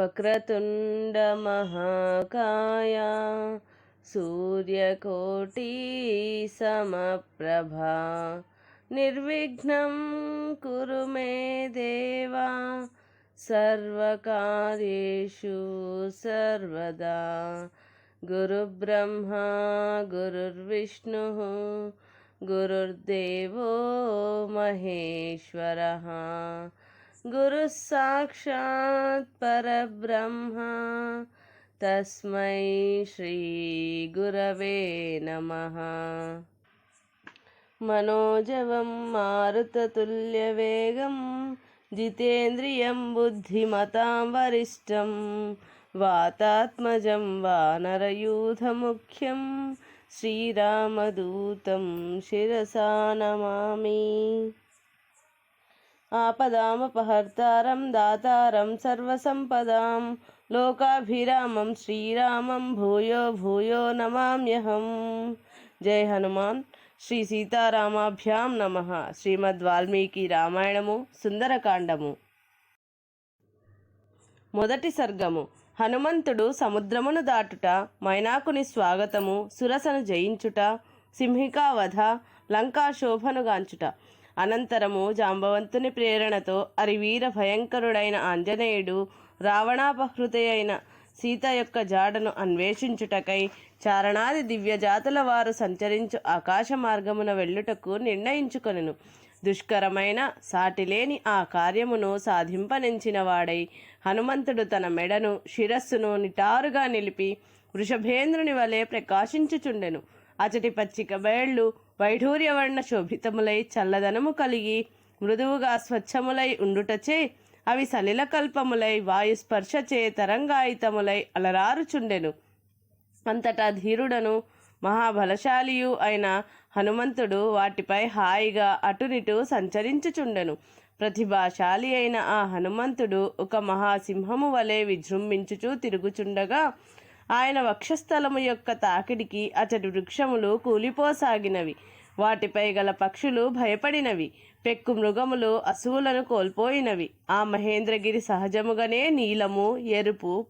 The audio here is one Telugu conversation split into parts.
వక్రతుండ మహాకాయ సూర్యకోటి సమప్రభా నిర్విఘ్నం కురు మే దేవా సర్వకార్యేషు సర్వదా. గురుబ్రహ్మా గురుర్విష్ణుః గురుర్దేవో మహేశ్వరః గురుః సాక్షాత్ పరబ్రహ్మ తస్మై శ్రీ గురవే నమః. మనోజవం మారుతతుల్యవేగం జితేంద్రియం బుద్ధిమతాం వరిష్టం వాతాత్మజం వానరయూథముఖ్యం శ్రీరామదూతం శిరసా నమామి. ఆపదామపహర్తారం దాతారం సర్వసంపదాం లోకాభిరామం శ్రీరామం భూయో భూయో నమామ్యహం. జై హనుమాన్. శ్రీ సీతారామాభ్యాం నమః. శ్రీమద్ వాల్మీకి రామాయణము సుందరకాండము. మొదటి సర్గము. హనుమంతుడు సముద్రమును దాటుట, మైనాకుని స్వాగతము, సురసను జయించుట, సింహికావధ, లంకాశోభనుగాంచుట. అనంతరము జాంబవంతుని ప్రేరణతో అరివీర భయంకరుడైన ఆంజనేయుడు రావణాపహృతి అయిన సీత యొక్క జాడను అన్వేషించుటకై చారణాది దివ్యజాతుల వారు సంచరించు ఆకాశ మార్గమున వెళ్ళుటకు నిర్ణయించుకొనెను. దుష్కరమైన సాటిలేని ఆ కార్యమును సాధింపనెంచిన వాడై హనుమంతుడు తన మెడను శిరస్సును నిటారుగా నిలిపి వృషభేంద్రుని వలె ప్రకాశించుచుండెను. అచటి పచ్చిక బయళ్ళు వైఢూర్యవర్ణ శోభితములై చల్లదనము కలిగి మృదువుగా స్వచ్ఛములై ఉండుటచే అవి సలిలకల్పములై వాయుస్పర్శచే తరంగాయితములై అలరారుచుండెను. అంతటా ధీరుడను మహాబలశాలియు అయిన హనుమంతుడు వాటిపై హాయిగా అటునిటు సంచరించుచుండెను. ప్రతిభాశాలి అయిన ఆ హనుమంతుడు ఒక మహాసింహము వలె విజృంభించుచూ తిరుగుచుండగా ఆయన వక్షస్థలము యొక్క తాకిడికి అచటి వృక్షములు కూలిపోసాగినవి. వాటిపై గల పక్షులు భయపడినవి. పెక్కు మృగములు అసువులను కోల్పోయినవి. ఆ మహేంద్రగిరి సహజముగానే నీలము, ఎరుపు,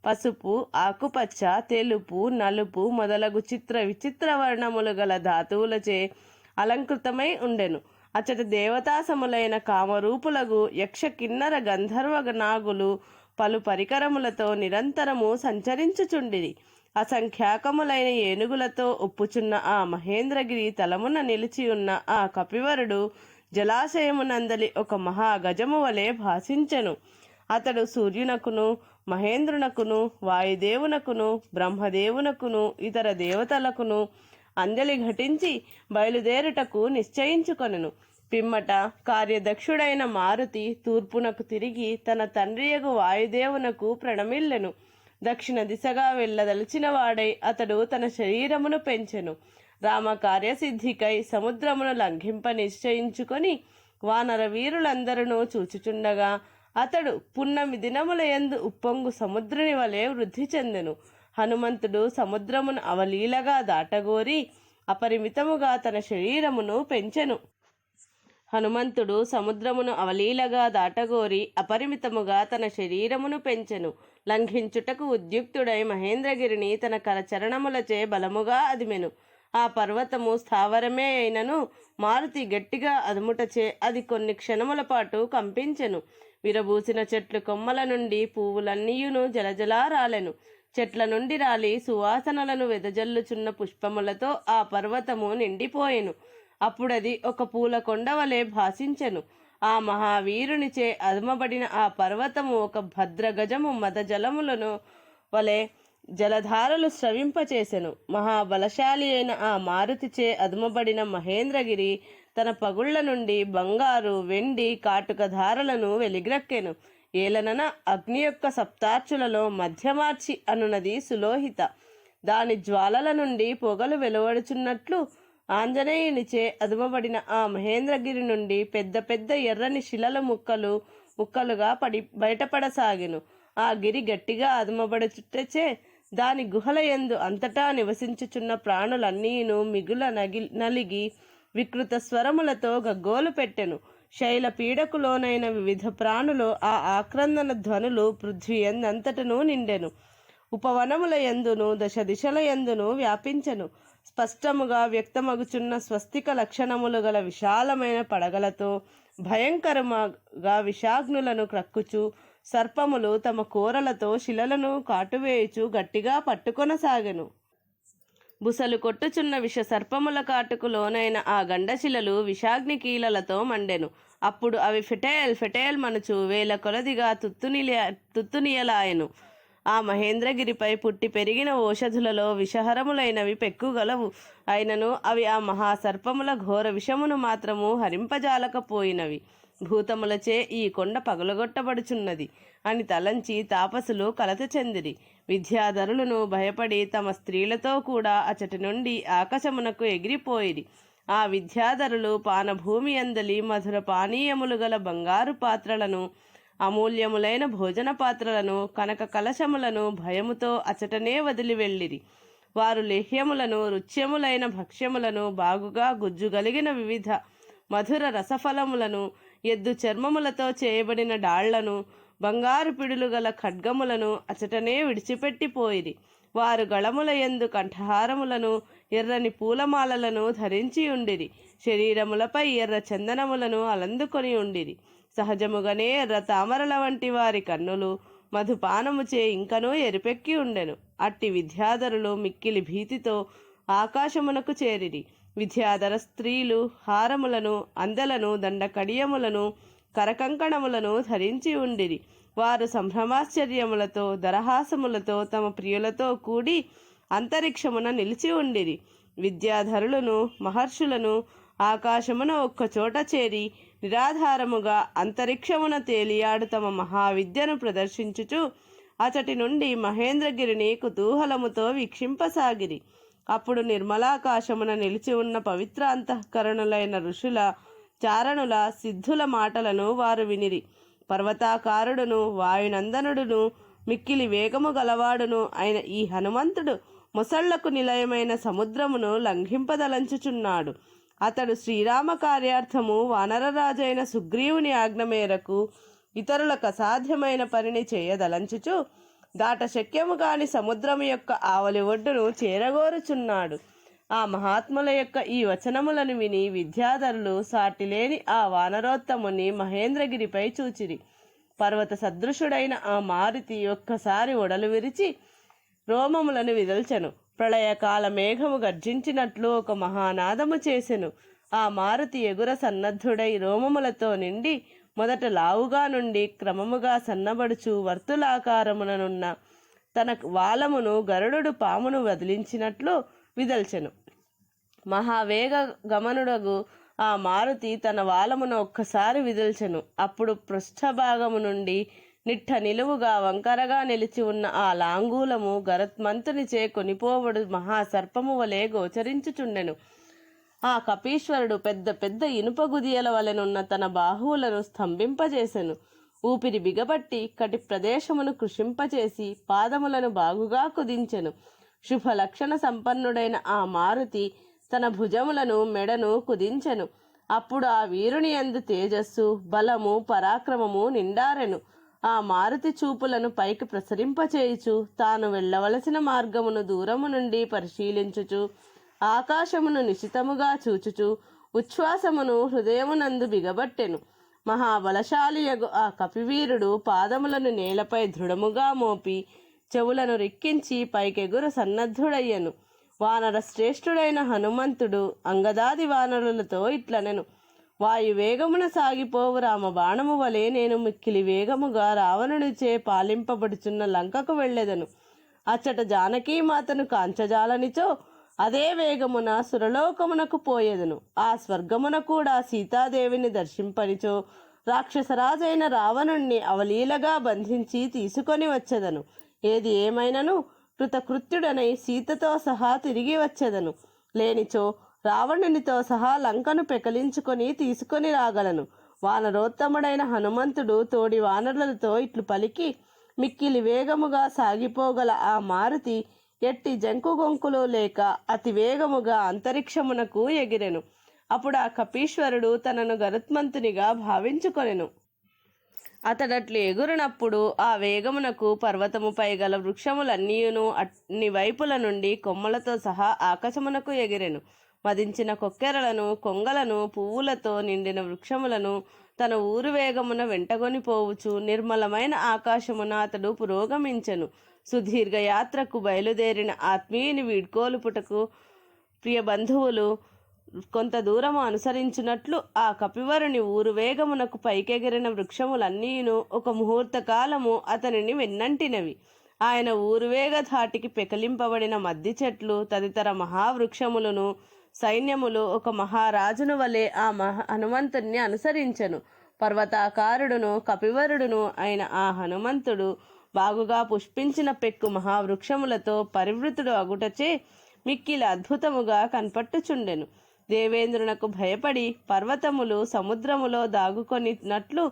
పసుపు, ఆకుపచ్చ, తెలుపు, నలుపు మొదలగు చిత్ర విచిత్ర వర్ణములు గల ధాతువులచే అలంకృతమై ఉండెను. అచట దేవతాసములైన కామరూపులగు యక్ష కిన్నర గంధర్వ నాగులు పలు పరికరములతో నిరంతరము సంచరించుచుండిరి. అసంఖ్యాకములైన ఏనుగులతో ఒప్పుచున్న ఆ మహేంద్రగిరి తలమున నిలిచియున్న ఆ కపివరుడు జలాశయమునందలి ఒక మహాగజము వలె భాసించెను. అతడు సూర్యునకును మహేంద్రునకును వాయుదేవునకును బ్రహ్మదేవునకును ఇతర దేవతలకును అంజలి ఘటించి బయలుదేరుటకు నిశ్చయించుకొనెను. పిమ్మట కార్యదక్షుడైన మారుతి తూర్పునకు తిరిగి తన తండ్రియగు వాయుదేవునకు ప్రణమిల్లెను. దక్షిణ దిశగా వెళ్ళదలిచిన వాడై అతడు తన శరీరమును పెంచెను. రామకార్యసిద్ధికై సముద్రమును లంఘింప నిశ్చయించుకొని వానర వీరులందరూ చూచుచుండగా అతడు పున్నమి దినముల యందు ఉప్పొంగు సముద్రుని వలె వృద్ధి చెందెను. హనుమంతుడు సముద్రమును అవలీలగా దాటగోరి అపరిమితముగా తన శరీరమును పెంచెను. లంఘించుటకు ఉద్యుక్తుడై మహేంద్రగిరిని తన కరచరణములచే బలముగా అదిమెను. ఆ పర్వతము స్థావరమే అయినను మారుతి గట్టిగా అదుముటచే అది కొన్ని క్షణముల పాటు కంపించెను. విరబూసిన చెట్లు కొమ్మల నుండి పువ్వులన్నీయును జలజలా రాలెను. చెట్ల నుండి రాలి సువాసనలను వెదజల్లుచున్న పుష్పములతో ఆ పర్వతము నిండిపోయెను. అప్పుడది ఒక పూల కొండవలే భాసించెను. ఆ మహావీరునిచే అదుమబడిన ఆ పర్వతము ఒక భద్రగజము మదజలములను వలె జలధారలు స్రవింపచేసెను. మహాబలశాలి అయిన ఆ మారుతిచే అదుమబడిన మహేంద్రగిరి తన పగుళ్ల నుండి బంగారు, వెండి, కాటుక ధారలను వెలిగ్రక్కెను. ఏలనన అగ్ని యొక్క సప్తార్చులలో మధ్యమార్చి అనునది సులోహిత. దాని జ్వాలల నుండి పొగలు వెలువడుచున్నట్లు ఆంజనేయునిచే అదుమబడిన ఆ మహేంద్రగిరి నుండి పెద్ద పెద్ద ఎర్రని శిలల ముక్కలుగా బయటపడసాగెను. ఆ గిరి గట్టిగా అదుమబడుచుటచే దాని గుహల యందు అంతటా నివసించుచున్న ప్రాణులన్నీను మిగుల నలిగి వికృత స్వరములతో గగ్గోలు పెట్టెను. శైల పీడకులోనైన వివిధ ప్రాణులు ఆ ఆక్రందన ధ్వనులు పృథ్వీ ఎందంతటను నిండెను. ఉపవనముల యందును దశ దిశల యందును వ్యాపించెను. స్పష్టముగా వ్యక్తమగుచున్న స్వస్తిక లక్షణములు గల విశాలమైన పడగలతో భయంకరముగా విషాగ్నులను క్రక్కుచు సర్పములు తమ కూరలతో శిలలను కాటువేయుచు గట్టిగా పట్టుకొనసాగెను. బుసలు కొట్టుచున్న విష సర్పముల కాటుకు లోనైన ఆ గండశిలలు విషాగ్ని కీలలతో మండెను. అప్పుడు అవి ఫెటేల్ ఫెటేల్ మనుచు వేల కొలదిగా తుత్తునియలాయెను. ఆ మహేంద్రగిరిపై పుట్టి పెరిగిన ఓషధులలో విషహరములైనవి పెక్కుగలవు. అయినను అవి ఆ మహాసర్పముల ఘోర విషమును మాత్రము హరింపజాలకపోయినవి. భూతములచే ఈ కొండ పగులగొట్టబడుచున్నది అని తలంచి తాపసులు కలత చెందిరి. విద్యాధరులను భయపడి తమ స్త్రీలతో కూడా అచటి నుండి ఆకాశమునకు ఎగిరిపోయిరి. ఆ విద్యాధరులు పానభూమి అందలి మధుర పానీయములు గల బంగారు పాత్రలను, అమూల్యములైన భోజన పాత్రలను, కనక కలశములను భయముతో అచటనే వదిలి వెళ్ళిరి. వారు లేహ్యములను, రుచ్యములైన భక్ష్యములను, బాగుగా గుజ్జుగలిగిన వివిధ మధుర రసఫలములను, ఎద్దు చర్మములతో చేయబడిన డాళ్లను, బంగారు పిడులు గల ఖడ్గములను అచటనే విడిచిపెట్టిపోయిరి. వారు గళముల యందు కంఠహారములను, ఎర్రని పూలమాలలను ధరించి ఉండిరి. శరీరములపై ఎర్ర చందనములను అలందుకొని ఉండిరి. సహజముగానే ఎర్ర తామరల వంటి వారి కన్నులు మధుపానముచే ఇంకనూ ఎరిపెక్కి ఉండెను. అట్టి విద్యాధరులు మిక్కిలి భీతితో ఆకాశమునకు చేరిరి. విద్యాధర స్త్రీలు హారములను, అందెలను, దండకడియములను, కరకంకణములను ధరించి ఉండిరి. వారు సంభ్రమాశ్చర్యములతో దరహాసములతో తమ ప్రియులతో కూడి అంతరిక్షమున నిలిచి ఉండిరి. విద్యాధరులను మహర్షులను ఆకాశమున ఒక్కచోట చేరి నిరాధారముగా అంతరిక్షమున తేలియాడు తమ మహావిద్యను ప్రదర్శించుచు అచటి నుండి మహేంద్రగిరిని కుతూహలముతో వీక్షింపసాగిరి. అప్పుడు నిర్మలాకాశమున నిలిచి ఉన్న పవిత్ర అంతఃకరణులైన ఋషుల, చారణుల, సిద్ధుల మాటలను వారు వినిరి. పర్వతాకారుడును, వాయునందనుడును, మిక్కిలి వేగము గలవాడును అయిన ఈ హనుమంతుడు మొసళ్లకు నిలయమైన సముద్రమును లంఘింపదలంచుచున్నాడు. అతడు శ్రీరామ కార్యార్థము వానరరాజైన సుగ్రీవుని ఆజ్ఞ మేరకు ఇతరులకు అసాధ్యమైన పనిని చేయదలంచుచు దాట శక్యము కాని సముద్రము యొక్క ఆవలి ఒడ్డును చేరగోరుచున్నాడు. ఆ మహాత్ముల యొక్క ఈ వచనములను విని విద్యాధరులు సాటిలేని ఆ వానరోత్తముని మహేంద్రగిరిపై చూచిరి. పర్వత సదృశుడైన ఆ మారుతి ఒక్కసారి ఒడలు విరిచి రోమములను విదల్చెను. ప్రళయకాల మేఘము గర్జించినట్లు ఒక మహానాదము చేసెను. ఆ మారుతి ఎగుర సన్నద్ధుడై రోమములతో నిండి మొదట లావుగా నుండి క్రమముగా సన్నబడుచు వర్తులాకారముననున్న తన వాలమును గరుడు పామును వదిలించినట్లు విదల్చెను. మహావేగ గమనుడగు ఆ మారుతి తన వాలమును ఒక్కసారి విదిల్చెను. అప్పుడు పృష్ఠభాగము నుండి నిట్ట నిలువుగా వంకరగా నిలిచి ఉన్న ఆ లాంగూలము గరుత్మంతునిచే కొనిపోబడు మహాసర్పము వలె గోచరించుచుండెను. ఆ కపీశ్వరుడు పెద్ద పెద్ద ఇనుప గుదియల వలెనున్న తన బాహువులను స్తంభింపజేసెను. ఊపిరి బిగబట్టి కటి ప్రదేశమును కృషింపచేసి పాదములను బాగుగా కుదించెను. శుభ లక్షణ సంపన్నుడైన ఆ మారుతి తన భుజములను, మెడను కుదించెను. అప్పుడు ఆ వీరుని యందు తేజస్సు, బలము, పరాక్రమము నిండారెను. ఆ మారుతి చూపులను పైకి ప్రసరింపచేయుచు తాను వెళ్ళవలసిన మార్గమును దూరము నుండి పరిశీలించుచు ఆకాశమును నిశితముగా చూచుచు ఉచ్ఛ్వాసమును హృదయమునందు బిగబట్టెను. మహాబలశాలియగు ఆ కపివీరుడు పాదములను నేలపై దృఢముగా మోపి చెవులను రిక్కించి పైకెగురు సన్నద్ధుడయ్యను. వానర శ్రేష్ఠుడైన హనుమంతుడు అంగదాది వానరులతో ఇట్లనెను: వాయువేగమున సాగిపోవు రామ బాణము వలె నేను మిక్కిలి వేగముగా రావణునిచే పాలింపబడుచున్న లంకకు వెళ్ళెదను. అచ్చట జానకీమాతను కాంచజాలనిచో అదే వేగమున సురలోకమునకు పోయేదను. ఆ స్వర్గమున కూడా సీతాదేవిని దర్శింపనిచో రాక్షసరాజైన రావణుణ్ణి అవలీలగా బంధించి తీసుకొని వచ్చెదను. ఏది ఏమైనను కృతకృత్యుడనై సీతతో సహా తిరిగి వచ్చెదను. లేనిచో రావణునితో సహా లంకను పెకలించుకొని తీసుకొని రాగలను. వానరోత్తముడైన హనుమంతుడు తోడి వానరులతో ఇట్లు పలికి మిక్కిలి వేగముగా సాగిపోగల ఆ మారుతి ఎట్టి జంకుగొంకులు లేక అతి వేగముగా అంతరిక్షమునకు ఎగిరెను. అప్పుడు ఆ కపీశ్వరుడు తనను గరుత్మంతునిగా భావించుకొనెను. అతడట్లు ఎగురునప్పుడు ఆ వేగమునకు పర్వతముపై గల వృక్షములన్నీయును అన్ని వైపుల నుండి కొమ్మలతో సహా ఆకాశమునకు ఎగిరెను. మదించిన కొక్కెరలను, కొంగలను, పువ్వులతో నిండిన వృక్షములను తన ఊరు వేగమున వెంటగొని పోవుచు నిర్మలమైన ఆకాశమున అతడు పురోగమించెను. సుదీర్ఘ యాత్రకు బయలుదేరిన ఆత్మీయుని వీడ్కోలుపుటకు ప్రియ బంధువులు కొంత దూరము అనుసరించినట్లు ఆ కపివరుని ఊరు వేగమునకు పైకెగిరిన వృక్షములన్నీను ఒక ముహూర్త కాలము అతనిని వెన్నంటినవి. ఆయన ఊరువేగ ధాటికి పెకలింపబడిన మద్ది చెట్లు తదితర మహావృక్షములను సైన్యములు ఒక మహారాజును వలె ఆ హనుమంతుణ్ణి అనుసరించెను. పర్వతాకారుడును కపివరుడును అయిన ఆ హనుమంతుడు బాగుగా పుష్పించిన పెక్కు మహావృక్షములతో పరివృతుడు అగుటచే మిక్కిలి అద్భుతముగా కనపట్టుచుండెను. దేవేంద్రునకు భయపడి పర్వతములు సముద్రములో దాగుకొనినట్లు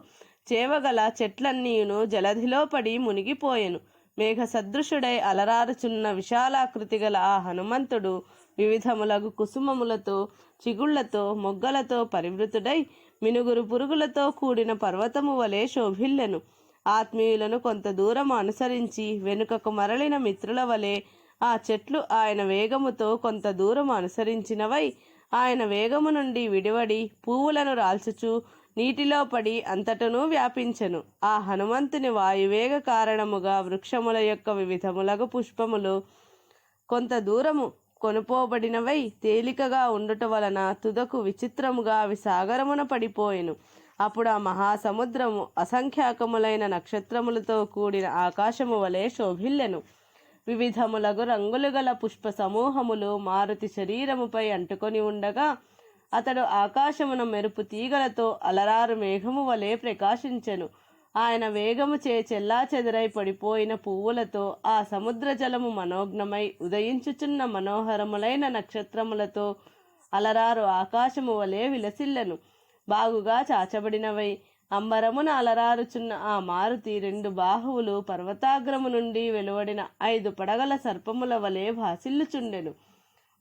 చేవగల చెట్లన్నీయును జలధిలో పడి మునిగిపోయెను. మేఘ సదృశుడై అలరారుచున్న విశాలాకృతి గల ఆ హనుమంతుడు వివిధములగు కుసుమములతో, చిగుళ్లతో, మొగ్గలతో పరివృతుడై మినుగురు పురుగులతో కూడిన పర్వతము వలె శోభిల్లెను. ఆత్మీయులను కొంత దూరం అనుసరించి వెనుకకు మరలిన మిత్రుల వలె ఆ చెట్లు ఆయన వేగముతో కొంత దూరం అనుసరించినవై ఆయన వేగము నుండి విడివడి పువ్వులను రాల్చుచు నీటిలో పడి అంతటను వ్యాపించెను. ఆ హనుమంతుని వాయువేగ కారణముగా వృక్షముల యొక్క వివిధములగు పుష్పములు కొంత దూరము కొనుపోబడినవై తేలికగా ఉండుట వలన తుదకు విచిత్రముగా అవి సాగరమున పడిపోయెను. అప్పుడు ఆ మహాసముద్రము అసంఖ్యాకములైన నక్షత్రములతో కూడిన ఆకాశము వలె శోభిల్లెను. వివిధములగు రంగులు గల పుష్ప సమూహములు మారుతి శరీరముపై అంటుకొని ఉండగా అతడు ఆకాశమున మెరుపు తీగలతో అలరారు మేఘము వలె ప్రకాశించెను. ఆయన వేగముచే చెల్లా చెదరై పడిపోయిన పువ్వులతో ఆ సముద్ర జలము మనోజ్ఞమై ఉదయించుచున్న మనోహరములైన నక్షత్రములతో అలరారు ఆకాశము వలె విలసిల్లెను. బాగుగా చాచబడినవై అంబరమున అలరారుచున్న ఆ మారుతి 2 బాహువులు పర్వతాగ్రము నుండి వెలువడిన 5 పడగల సర్పముల వలె భాసిల్లుచుండెను.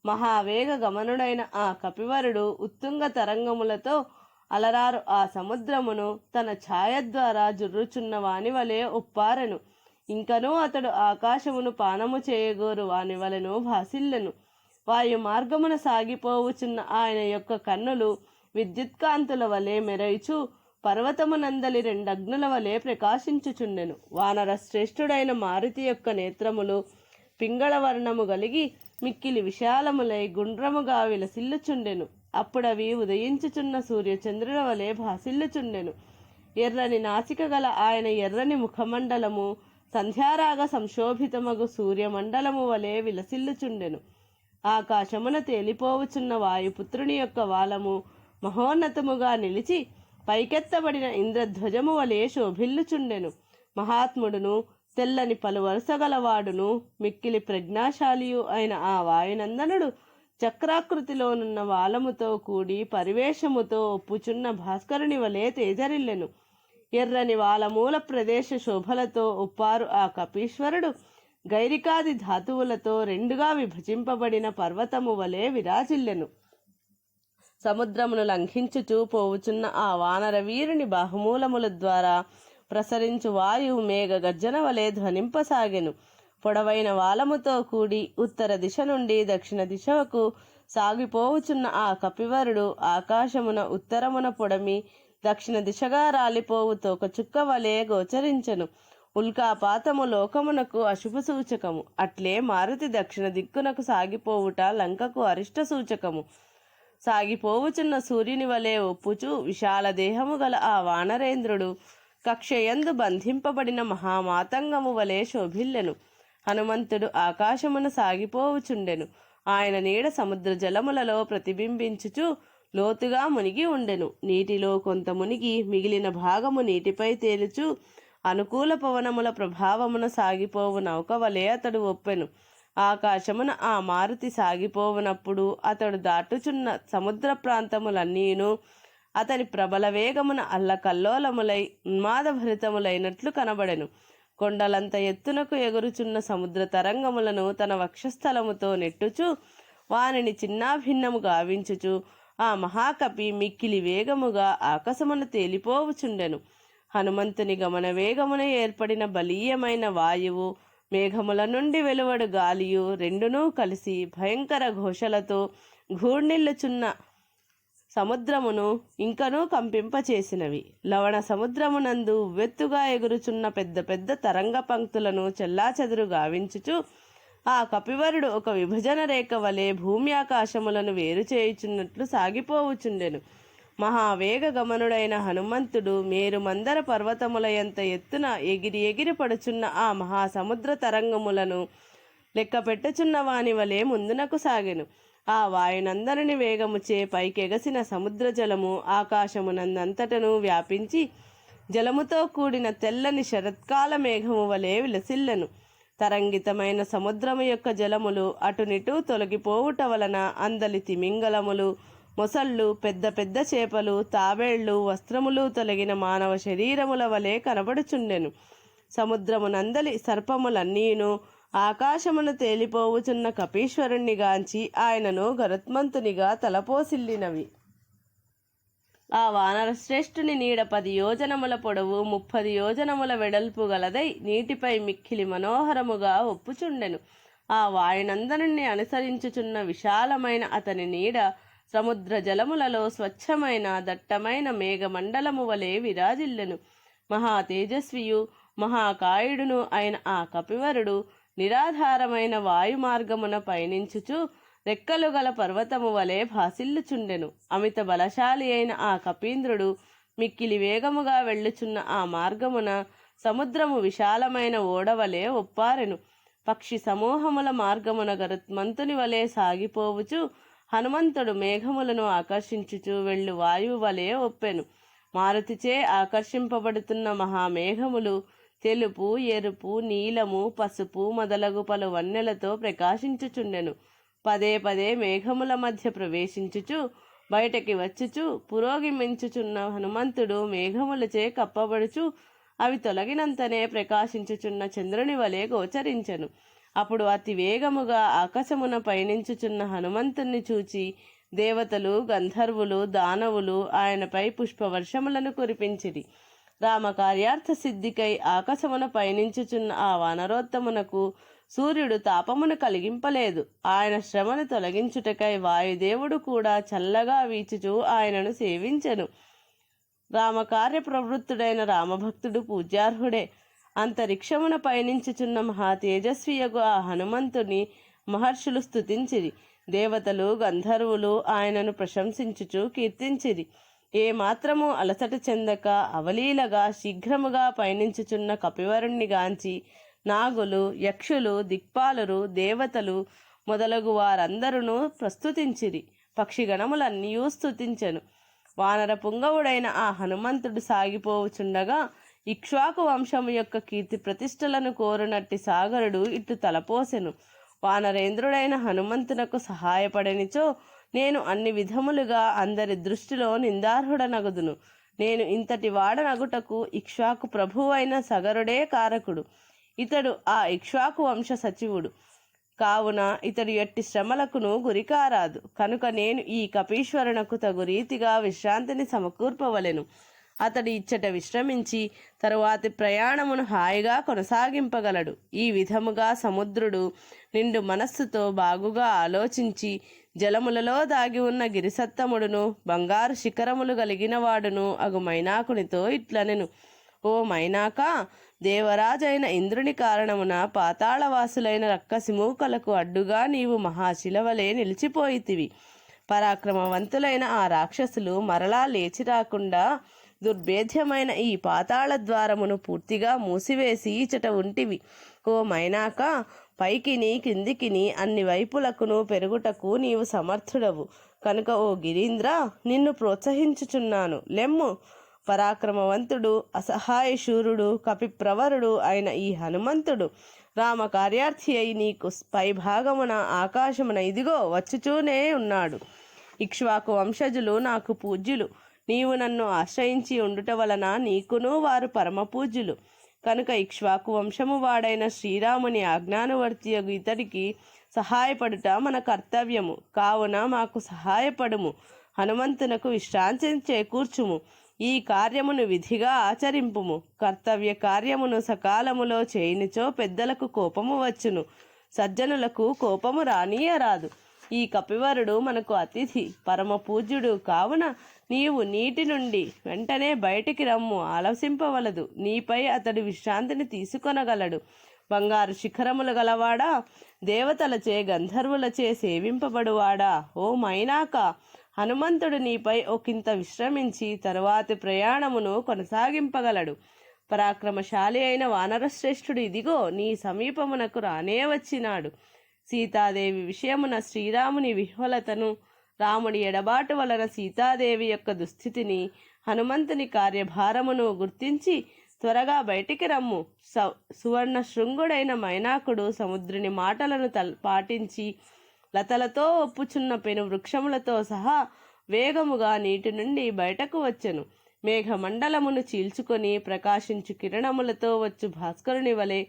మహావేగ గమనుడైన ఆ కపివరుడు ఉత్తుంగ తరంగములతో అలరారు ఆ సముద్రమును తన ఛాయ ద్వారా జుర్రుచున్న వాని వలె ఒప్పారెను. ఇంకనూ అతడు ఆకాశమును పానము చేయగోరు వాని వలెను భాసిల్లెను. వాయు మార్గమున సాగిపోవుచున్న ఆయన యొక్క కన్నులు విద్యుత్కాంతుల వలె మెరయిచు పర్వతమునందలి 2 అగ్నుల వలె ప్రకాశించుచుండెను. వానర శ్రేష్ఠుడైన మారుతి యొక్క నేత్రములు పింగళ వర్ణము గలిగి మిక్కిలి విశాలములై గుండ్రముగా విలసిల్లుచుండెను. అప్పుడవి ఉదయించుచున్న సూర్యచంద్రుల వలె భాసిల్లుచుండెను. ఎర్రని నాసిక గల ఆయన ఎర్రని ముఖమండలము సంధ్యారాగ సంశోభితమగు సూర్యమండలము వలె విలసిల్లుచుండెను. ఆకాశమున తేలిపోవుచున్న వాయుపుత్రుని యొక్క వాలము మహోన్నతముగా నిలిచి పైకెత్తబడిన ఇంద్రధ్వజము వలె శోభిల్లుచుండెను. మహాత్ముడును తెల్లని పలు వరుసగలవాడును మిక్కిలి ప్రజ్ఞాశాలియు అయిన ఆ వాయునందనుడు చక్రాకృతిలోనున్న వాలముతో కూడి పరివేషముతో ఒప్పుచున్న భాస్కరుని వలె తేజరిల్లెను. ఎర్రని వాలమూల ప్రదేశ శోభలతో ఒప్పారు ఆ కపీశ్వరుడు గైరికాది ధాతువులతో 2గా విభజింపబడిన పర్వతము వలె విరాజిల్లెను. సముద్రమును లంఘించుచూ పోవుచున్న ఆ వానర వీరుని బాహుమూలముల ద్వారా ప్రసరించు వాయువు మేఘ గర్జన వలె ధ్వనింపసాగెను. పొడవైన వాలముతో కూడి ఉత్తర దిశ నుండి దక్షిణ దిశకు సాగిపోవుచున్న ఆ కపివరుడు ఆకాశమున ఉత్తరమున పొడమి దక్షిణ దిశగా రాలిపోవు తోకచుక్క వలె గోచరించెను. ఉల్కాపాతము లోకమునకు అశుభ సూచకము. అట్లే మారుతి దక్షిణ దిక్కునకు సాగిపోవుట లంకకు అరిష్ట సూచకము. సాగిపోవుచున్న సూర్యుని వలె ఒప్పుచు విశాల దేహము గల ఆ వానరేంద్రుడు కక్షయందు బంధింపబడిన మహామాతంగము వలె శోభిల్లెను. హనుమంతుడు ఆకాశమున సాగిపోవుచుండెను. ఆయన నీడ సముద్ర జలములలో ప్రతిబింబించుచు లోతుగా మునిగి ఉండెను. నీటిలో కొంత మునిగి మిగిలిన భాగము నీటిపై తేలుచు అనుకూల పవనముల ప్రభావమున సాగిపోవు నౌక వలె అతడు ఒప్పెను. ఆకాశమున ఆ మారుతి సాగిపోవునప్పుడు అతడు దాటుచున్న సముద్ర ప్రాంతములన్నీను అతని ప్రబల వేగమున అల్లకల్లోలములై ఉన్మాదభరితములైనట్లు కనబడెను. కొండలంత ఎత్తునకు ఎగురుచున్న సముద్ర తరంగములను తన వక్షస్థలముతో నెట్టుచు వానిని చిన్నాభిన్నము గావించుచు ఆ మహాకపి మిక్కిలి వేగముగా ఆకాశమున తేలిపోవుచుండెను. హనుమంతుని గమన వేగమున ఏర్పడిన బలీయమైన వాయువు, మేఘముల నుండి వెలువడు గాలియు రెండునూ కలిసి భయంకర ఘోషలతో ఘూర్ణిల్లుచున్న సముద్రమును ఇంకనూ కంపింపచేసినవి. లవణ సముద్రమునందు ఉవ్వెత్తుగా ఎగురుచున్న పెద్ద పెద్ద తరంగ పంక్తులను చెల్లాచెదురు గావించుచు ఆ కపివరుడు ఒక విభజన రేఖ వలె భూమి ఆకాశములను వేరు చేయుచున్నట్లు సాగిపోవుచుండెను. మహావేగ గమనుడైన హనుమంతుడు మేరు మందర పర్వతముల ఎంత ఎత్తున ఎగిరి ఎగిరి పడుచున్న ఆ మహాసముద్ర తరంగములను లెక్క పెట్టుచున్న వాని వలె ముందునకు సాగెను. ఆ వాయునందరుని వేగముచే పైకెగసిన సముద్ర జలము ఆకాశమునందంతటను వ్యాపించి జలముతో కూడిన తెల్లని శరత్కాల మేఘము వలె విలసిల్లెను. తరంగితమైన సముద్రము యొక్క జలములు అటునిటూ తొలగిపోవుట వలన అందలి తిమింగలములు, మొసళ్ళు, పెద్ద పెద్ద చేపలు, తాబేళ్లు, వస్త్రములు తొలగిన మానవ శరీరముల వలె కనబడుచుండెను. సముద్రమునందలి సర్పములన్నీను ఆకాశమును తేలిపోవుచున్న కపీశ్వరుణ్ణి గాంచి ఆయనను గరుత్మంతునిగా తలపోసిల్లినవి. ఆ వానర శ్రేష్ఠుని నీడ 10 యోజనముల పొడవు 30 యోజనముల వెడల్పు గలదై నీటిపై మిక్కిలి మనోహరముగా ఒప్పుచుండెను. ఆ వాయునందనుణ్ణి అనుసరించుచున్న విశాలమైన అతని నీడ సముద్ర జలములలో స్వచ్ఛమైన దట్టమైన మేఘమండలము వలె విరాజిల్లెను. మహా తేజస్వియు మహాకాయుడును అయిన ఆ కపివరుడు నిరాధారమైన వాయు మార్గమున పయనించుచు రెక్కలు గల పర్వతము వలె భాసిల్లుచుండెను. అమిత బలశాలి అయిన ఆ కపీంద్రుడు మిక్కిలి వేగముగా వెళ్ళుచున్న ఆ మార్గమున సముద్రము విశాలమైన ఓడవలే ఒప్పారెను. పక్షి సమూహముల మార్గమున గరుత్మంతుని వలె సాగిపోవుచు హనుమంతుడు మేఘములను ఆకర్షించుచు వెళ్ళు వాయువు వలె ఒప్పెను. మారుతిచే ఆకర్షింపబడుతున్న మహామేఘములు తెలుపు, ఎరుపు, నీలము, పసుపు మొదలగు పలు వన్నెలతో ప్రకాశించుచుండెను. పదే పదే మేఘముల మధ్య ప్రవేశించుచు బయటకి వచ్చుచు పురోగమించుచున్న హనుమంతుడు మేఘములచే కప్పబడుచు అవి తొలగినంతనే ప్రకాశించుచున్న చంద్రుని వలె గోచరించెను. అప్పుడు అతి వేగముగా ఆకాశమున పయనించుచున్న హనుమంతుణ్ణి చూచి దేవతలు, గంధర్వులు, దానవులు ఆయనపై పుష్పవర్షములను కురిపించిరి. రామకార్యార్థ సిద్ధికై ఆకాశమున పయనించుచున్న ఆ వానరోత్తమునకు సూర్యుడు తాపమును కలిగింపలేదు. ఆయన శ్రమను తొలగించుటకై వాయుదేవుడు కూడా చల్లగా వీచుచూ ఆయనను సేవించెను. రామకార్య ప్రవృత్తుడైన రామభక్తుడు పూజ్యార్హుడే. అంతరిక్షమున పయనించుచున్న మహా తేజస్వియగు ఆ హనుమంతుని మహర్షులు స్తుతించిరి. దేవతలు, గంధర్వులు ఆయనను ప్రశంసించుచు కీర్తించిరి. ఏ మాత్రము అలసట చెందక అవలీలగా శీఘ్రముగా పయనించుచున్న కపివరుణ్ణి గాంచి నాగులు, యక్షులు, దిక్పాలురు, దేవతలు మొదలగు వారందరూ ప్రస్తుతించిరి. పక్షిగణములన్నీయూ స్తుతించెను. వానర పుంగవుడైన ఆ హనుమంతుడు సాగిపోవుచుండగా ఇక్ష్వాకు వంశము యొక్క కీర్తి ప్రతిష్టలను కోరునట్టి సాగరుడు ఇట్లు తలపోసెను. వానరేంద్రుడైన హనుమంతునకు సహాయపడనిచో నేను అన్ని విధములుగా అందరి దృష్టిలో నిందార్హుడనగుదును. నేను ఇంతటి వాడనగుటకు ఇక్ష్వాకు ప్రభువు అయిన సగరుడే కారకుడు. ఇతడు ఆ ఇక్ష్వాకు వంశ సచివుడు కావున ఇతడు ఎట్టి శ్రమలకును గురికారాదు. కనుక నేను ఈ కపీశ్వరునకు తగు రీతిగా విశ్రాంతిని సమకూర్పవలెను. అతడు ఇచ్చట విశ్రమించి తరువాతి ప్రయాణమును హాయిగా కొనసాగింపగలడు. ఈ విధముగా సముద్రుడు నిండు మనస్సుతో బాగుగా ఆలోచించి జలములలో దాగి ఉన్న గిరిసత్తముడును బంగారు శిఖరములు కలిగిన వాడును అగు మైనాకునితో ఇట్లనెను. ఓ మైనాకా, దేవరాజైన ఇంద్రుని కారణమున పాతాళవాసులైన రక్కసిమూకలకు అడ్డుగా నీవు మహాశిలవలే నిలిచిపోయితివి. పరాక్రమవంతులైన ఆ రాక్షసులు మరలా లేచి రాకుండా దుర్భేద్యమైన ఈ పాతాళ ద్వారమును పూర్తిగా మూసివేసి ఇచట ఉంటివి. ఓ మైనాకా, పైకిని కిందికిని అన్ని వైపులకును పెరుగుటకు నీవు సమర్థుడవు. కనుక ఓ గిరీంద్ర, నిన్ను ప్రోత్సహించుచున్నాను. లెమ్ము. పరాక్రమవంతుడు, అసహాయ శూరుడు, కపిప్రవరుడు అయిన ఈ హనుమంతుడు రామకార్యార్థి అయి నీకు పైభాగమున ఆకాశమున ఇదిగో వచ్చుచూనే ఉన్నాడు. ఇక్ష్వాకు వంశజులు నాకు పూజ్యులు. నీవు నన్ను ఆశ్రయించి ఉండుట వలన నీకును వారు పరమ పూజ్యులు. కనుక ఇక్ష్వాకు వంశము వాడైన శ్రీరాముని ఆజ్ఞానువర్తియగు ఇతడికి సహాయపడుట మన కర్తవ్యము. కావున మాకు సహాయపడుము. హనుమంతునకు విశ్రాంతిని చేకూర్చుము. ఈ కార్యమును విధిగా ఆచరింపుము. కర్తవ్య కార్యమును సకాలములో చేయనిచో పెద్దలకు కోపము వచ్చును, సజ్జనులకు కోపము రానీయరాదు. ఈ కపివరుడు మనకు అతిథి, పరమ పూజ్యుడు. కావున నీవు నీటి నుండి వెంటనే బయటికి రమ్ము. ఆలసింపవలదు. నీపై అతడు విశ్రాంతిని తీసుకొనగలడు. బంగారు శిఖరములు గలవాడా, దేవతలచే గంధర్వులచే సేవింపబడువాడా, ఓ మైనాక, హనుమంతుడు నీపై ఒకంత విశ్రమించి తరువాతి ప్రయాణమును కొనసాగింపగలడు. పరాక్రమశాలి అయిన వానరశ్రేష్ఠుడు ఇదిగో నీ సమీపమునకు రానే వచ్చినాడు. సీతాదేవి విషయమున శ్రీరాముని విహ్వలతను, రాముడి ఎడబాటు వలన సీతాదేవి యొక్క దుస్థితిని, హనుమంతుని కార్యభారమును గుర్తించి త్వరగా బయటికి రమ్ము. సువర్ణ శృంగుడైన మైనాకుడు సముద్రుని మాటలను పాటించి లతలతో ఒప్పుచున్న పెను వృక్షములతో సహా వేగముగా నీటి నుండి బయటకు వచ్చెను. మేఘమండలమును చీల్చుకొని ప్రకాశించు కిరణములతో వచ్చు భాస్కరుని వలె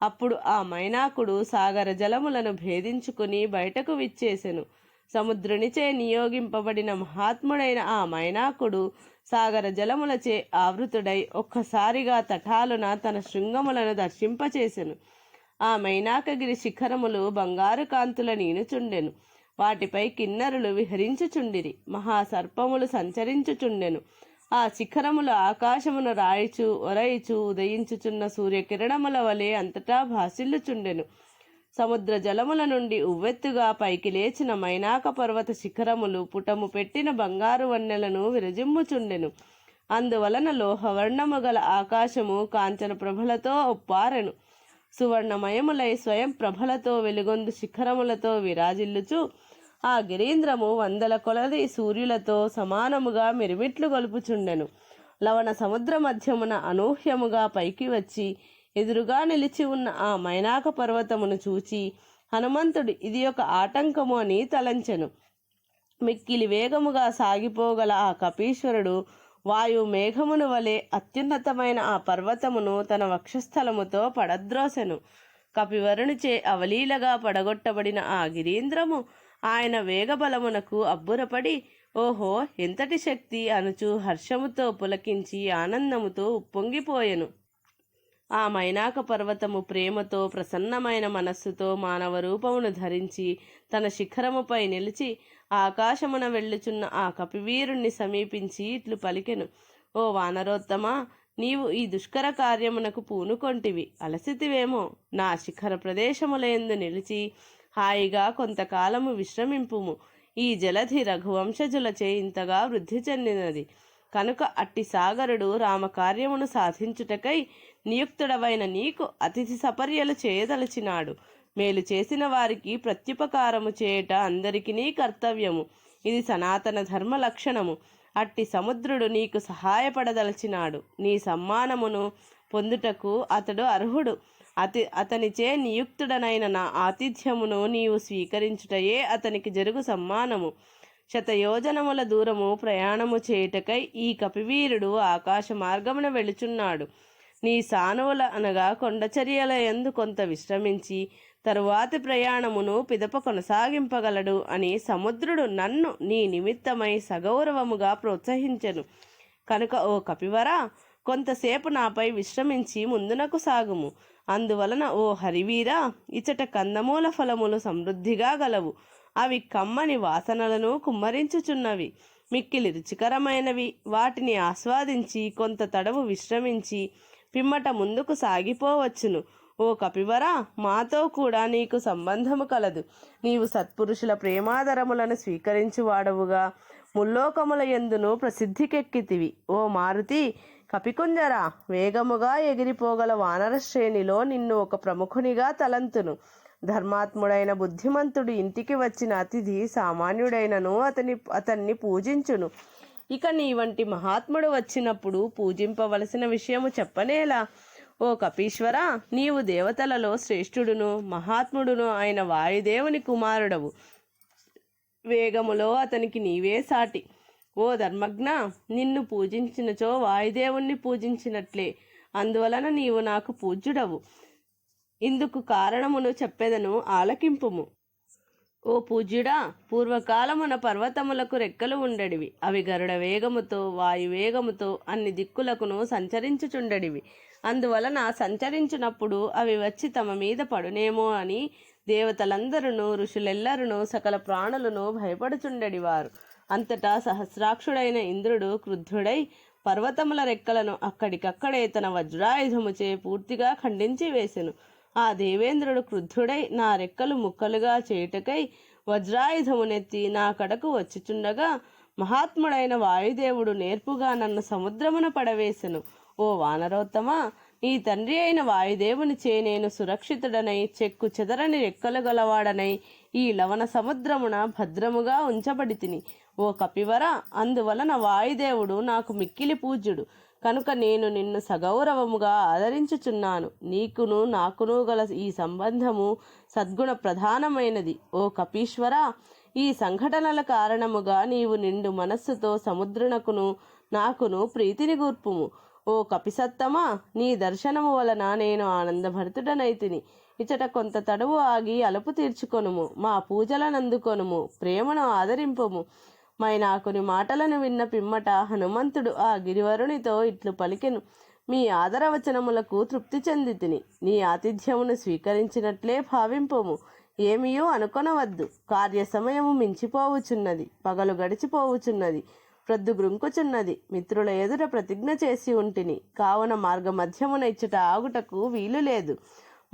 అప్పుడు ఆ మైనాకుడు సాగర జలములను భేదించుకుని బయటకు విచ్చేసెను. సముద్రునిచే నియోగింపబడిన మహాత్ముడైన ఆ మైనాకుడు సాగర జలములచే ఆవృతుడై ఒక్కసారిగా తటాలున తన శృంగములను దర్శింపచేసెను. ఆ మైనాకగిరి శిఖరములు బంగారు కాంతుల నీనుచుండెను. వాటిపై కిన్నరులు విహరించుచుండిరి. మహాసర్పములు సంచరించుచుండెను. ఆ శిఖరములు ఆకాశమును రాయిచు ఒరయిచు ఉదయించుచున్న సూర్యకిరణముల వలె అంతటా భాసిల్లుచుండెను. సముద్ర జలముల నుండి ఉవ్వెత్తుగా పైకి లేచిన మైనాక పర్వత శిఖరములు పుటము పెట్టిన బంగారు వన్నెలను విరజిమ్ముచుండెను. అందువలన లోహవర్ణము గల ఆకాశము కాంచన ప్రభలతో ఒప్పారెను. సువర్ణమయములై స్వయం ప్రభలతో వెలుగొందు శిఖరములతో విరాజిల్లుచు ఆ గిరీంద్రము వందల కొలది సూర్యులతో సమానముగా మిరిమిట్లు గొలుపుచుండెను. లవణ సముద్ర మధ్యమున అనూహ్యముగా పైకి వచ్చి ఎదురుగా నిలిచి ఉన్న ఆ మైనాక పర్వతమును చూచి హనుమంతుడు ఇది ఒక ఆటంకము అని తలంచెను. మిక్కిలి వేగముగా సాగిపోగల ఆ కపీశ్వరుడు వాయు మేఘమును వలె అత్యున్నతమైన ఆ పర్వతమును తన వక్షస్థలముతో పడద్రోసెను. కపివరునిచే అవలీలగా పడగొట్టబడిన ఆ గిరీంద్రము ఆయన వేగబలమునకు అబ్బురపడి ఓహో ఎంతటి శక్తి అనుచు హర్షముతో పులకించి ఆనందముతో ఉప్పొంగిపోయెను. ఆ మైనాక పర్వతము ప్రేమతో ప్రసన్నమైన మనస్సుతో మానవ రూపమును ధరించి తన శిఖరముపై నిలిచి ఆకాశమున వెళ్ళుచున్న ఆ కపివీరుణ్ణి సమీపించి ఇట్లు పలికెను. ఓ వానరోత్తమా, నీవు ఈ దుష్కర కార్యమునకు పూనుకొంటివి, అలసితివేమో. నా శిఖర ప్రదేశములందు నిలిచి హాయిగా కొంతకాలము విశ్రమింపుము. ఈ జలధి రఘువంశజులచే ఇంతగా వృద్ధి చెందినది కనుక అట్టి సాగరుడు రామకార్యమును సాధించుటకై నియుక్తుడవైన నీకు అతిథి సపర్యలు చేయదలచినాడు. మేలు చేసిన వారికి ప్రత్యుపకారము చేయుట అందరికీ కర్తవ్యము. ఇది సనాతన ధర్మ లక్షణము. అట్టి సముద్రుడు నీకు సహాయపడదలచినాడు. నీ సమ్మానమును పొందుటకు అతడు అర్హుడు. అతనిచే నియుక్తుడనైన నా ఆతిథ్యమును నీవు స్వీకరించుటయే అతనికి జరుగు సమ్మానము. శతయోజనముల దూరము ప్రయాణము చేయుటకై ఈ కపివీరుడు ఆకాశ మార్గమున వెళుచున్నాడు. నీ సానువుల అనగా కొండచర్యల యందు కొంత విశ్రమించి తరువాతి ప్రయాణమును పిదప కొనసాగింపగలడు అని సముద్రుడు నన్ను నీ నిమిత్తమై సగౌరవముగా ప్రోత్సహించెను. కనుక ఓ కపివరా, కొంతసేపు నాపై విశ్రమించి ముందునకు సాగుము. అందువలన ఓ హరివీరా, ఇచట కందమూల ఫలములు సమృద్ధిగా గలవు. అవి కమ్మని వాసనలను కుమ్మరించుచున్నవి, మిక్కిలి రుచికరమైనవి. వాటిని ఆస్వాదించి కొంత తడవు విశ్రమించి పిమ్మట ముందుకు సాగిపోవచ్చును. ఓ కపివరా, మాతో కూడా నీకు సంబంధము కలదు. నీవు సత్పురుషుల ప్రేమాదరములను స్వీకరించువాడవుగా ముల్లోకముల యందును ప్రసిద్ధికెక్కితివి. ఓ మారుతి, కపికుంజరా, వేగముగా ఎగిరిపోగల వానర శ్రేణిలో నిన్ను ఒక ప్రముఖునిగా తలంతును. ధర్మాత్ముడైన బుద్ధిమంతుడు ఇంటికి వచ్చిన అతిథి సామాన్యుడైనను అతన్ని పూజించును. ఇక నీ వంటి మహాత్ముడు వచ్చినప్పుడు పూజింపవలసిన విషయము చెప్పనేలా. ఓ కపీశ్వర, నీవు దేవతలలో శ్రేష్ఠుడును మహాత్ముడును అయిన వాయుదేవుని కుమారుడవు. వేగములో అతనికి నీవే సాటి. ఓ ధర్మజ్ఞ, నిన్ను పూజించినచో వాయుదేవుణ్ణి పూజించినట్లే. అందువలన నీవు నాకు పూజ్యుడవు. ఇందుకు కారణమును చెప్పెదను, ఆలకింపుము. ఓ పూజ్యుడా, పూర్వకాలమున పర్వతములకు రెక్కలు ఉండడివి. అవి గరుడ వేగముతో వాయువేగముతో అన్ని దిక్కులకును సంచరించుచుండడివి. అందువలన సంచరించినప్పుడు అవి వచ్చి తమ మీద పడునేమో అని దేవతలందరూ ఋషులెల్లరును సకల ప్రాణులను భయపడుచుండెడివారు. అంతటా సహస్రాక్షుడైన ఇంద్రుడు క్రుద్ధుడై పర్వతముల రెక్కలను అక్కడికక్కడే తన వజ్రాయుధముచే పూర్తిగా ఖండించి వేసెను. ఆ దేవేంద్రుడు క్రుద్ధుడై నా రెక్కలు ముక్కలుగా చేయుటకై వజ్రాయుధమునెత్తి నా కడకు వచ్చుచుండగా మహాత్ముడైన వాయుదేవుడు నేర్పుగా నన్ను సముద్రమున పడవేశెను. ఓ వానరోత్తమా, నీ తండ్రి అయిన వాయుదేవునిచే నేను సురక్షితుడనై చెక్కు చెదరని రెక్కలు గలవాడనై ఈ లవణ సముద్రమున భద్రముగా ఉంచబడి తిని. ఓ కపివర, అందువలన వాయుదేవుడు నాకు మిక్కిలి పూజ్యుడు కనుక నేను నిన్ను సగౌరవముగా ఆదరించుచున్నాను. నీకును నాకును గల ఈ సంబంధము సద్గుణ ప్రధానమైనది. ఓ కపీశ్వర, ఈ సంఘటనల కారణముగా నీవు నిండు మనస్సుతో సముద్రునకును నాకును ప్రీతిని గూర్పుము. ఓ కపిసత్తమా, నీ దర్శనము వలన నేను ఆనందభరితుడనైతిని. ఇచట కొంత తడువు ఆగి అలుపు తీర్చుకొనుము, మా పూజలనందుకొనుము, ప్రేమను ఆదరింపుము. మైనాకుని మాటలను విన్న పిమ్మట హనుమంతుడు ఆ గిరివరునితో ఇట్లు పలికెను. మీ ఆదరవచనములకు తృప్తి చెంది తిని. నీ ఆతిథ్యమును స్వీకరించినట్లే భావింపుము. ఏమీయూ అనుకొనవద్దు. కార్య సమయము మించిపోవుచున్నది, పగలు గడిచిపోవుచున్నది, ప్రొద్దు గ్రుంకుచున్నది. మిత్రుల ఎదుట ప్రతిజ్ఞ చేసి ఉంటిని, కావున మార్గ మధ్యమున ఇచ్చట ఆగుటకు వీలు లేదు.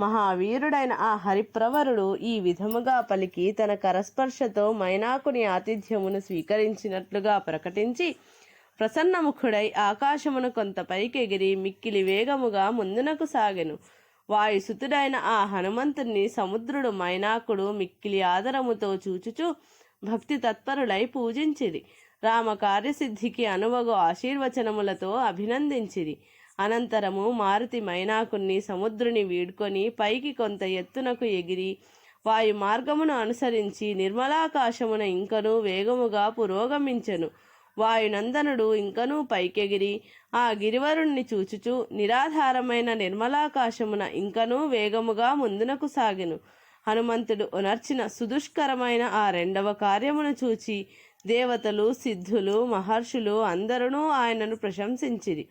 మహావీరుడైన ఆ హరిప్రవరుడు ఈ విధముగా పలికి తన కరస్పర్శతో మైనాకుని ఆతిథ్యమును స్వీకరించినట్లుగా ప్రకటించి ప్రసన్నముఖుడై ఆకాశమును కొంత పైకెగిరి మిక్కిలి వేగముగా ముందునకు సాగెను. వాయుసుతుడైన ఆ హనుమంతుని సముద్రుడు మైనాకుడు మిక్కిలి ఆదరముతో చూచుచు భక్తి తత్పరులై పూజించిరి. రామకార్యసిద్ధికి అనువగు ఆశీర్వచనములతో అభినందించిరి. అనంతరము మారుతి మైనాకుని సముద్రుని వీడ్కొని పైకి కొంత ఎత్తునకు ఎగిరి వాయు మార్గమును అనుసరించి నిర్మలాకాశమున ఇంకనూ వేగముగా పురోగమించెను. వాయునందనుడు ఇంకనూ పైకెగిరి ఆ గిరివరుణ్ణి చూచుచు నిరాధారమైన నిర్మలాకాశమున ఇంకనూ వేగముగా ముందునకు సాగెను. హనుమంతుడు ఉనర్చిన సుదుష్కరమైన ఆ రెండవ కార్యమును చూచి దేవతలు, సిద్ధులు, మహర్షులు అందరూ ఆయనను ప్రశంసించిరి.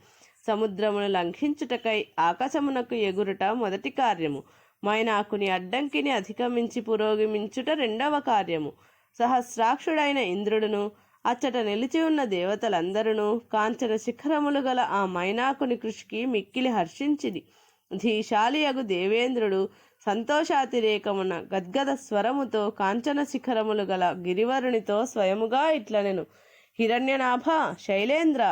సముద్రమును లంఘించుటకై ఆకాశమునకు ఎగురుట మొదటి కార్యము. మైనాకుని అడ్డంకిని అధిగమించి పురోగమించుట రెండవ కార్యము. సహస్రాక్షుడైన ఇంద్రుడును అచ్చట నిలిచి ఉన్న దేవతలందరూ కాంచన శిఖరములు గల ఆ మైనాకుని కృషికి మిక్కిలి హర్షించిరి. ధీశాలియగు దేవేంద్రుడు సంతోషాతిరేకమున గద్గద స్వరముతో కాంచన శిఖరములు గల గిరివరునితో స్వయముగా ఇట్లనెను. హిరణ్యనాభ, శైలేంద్ర,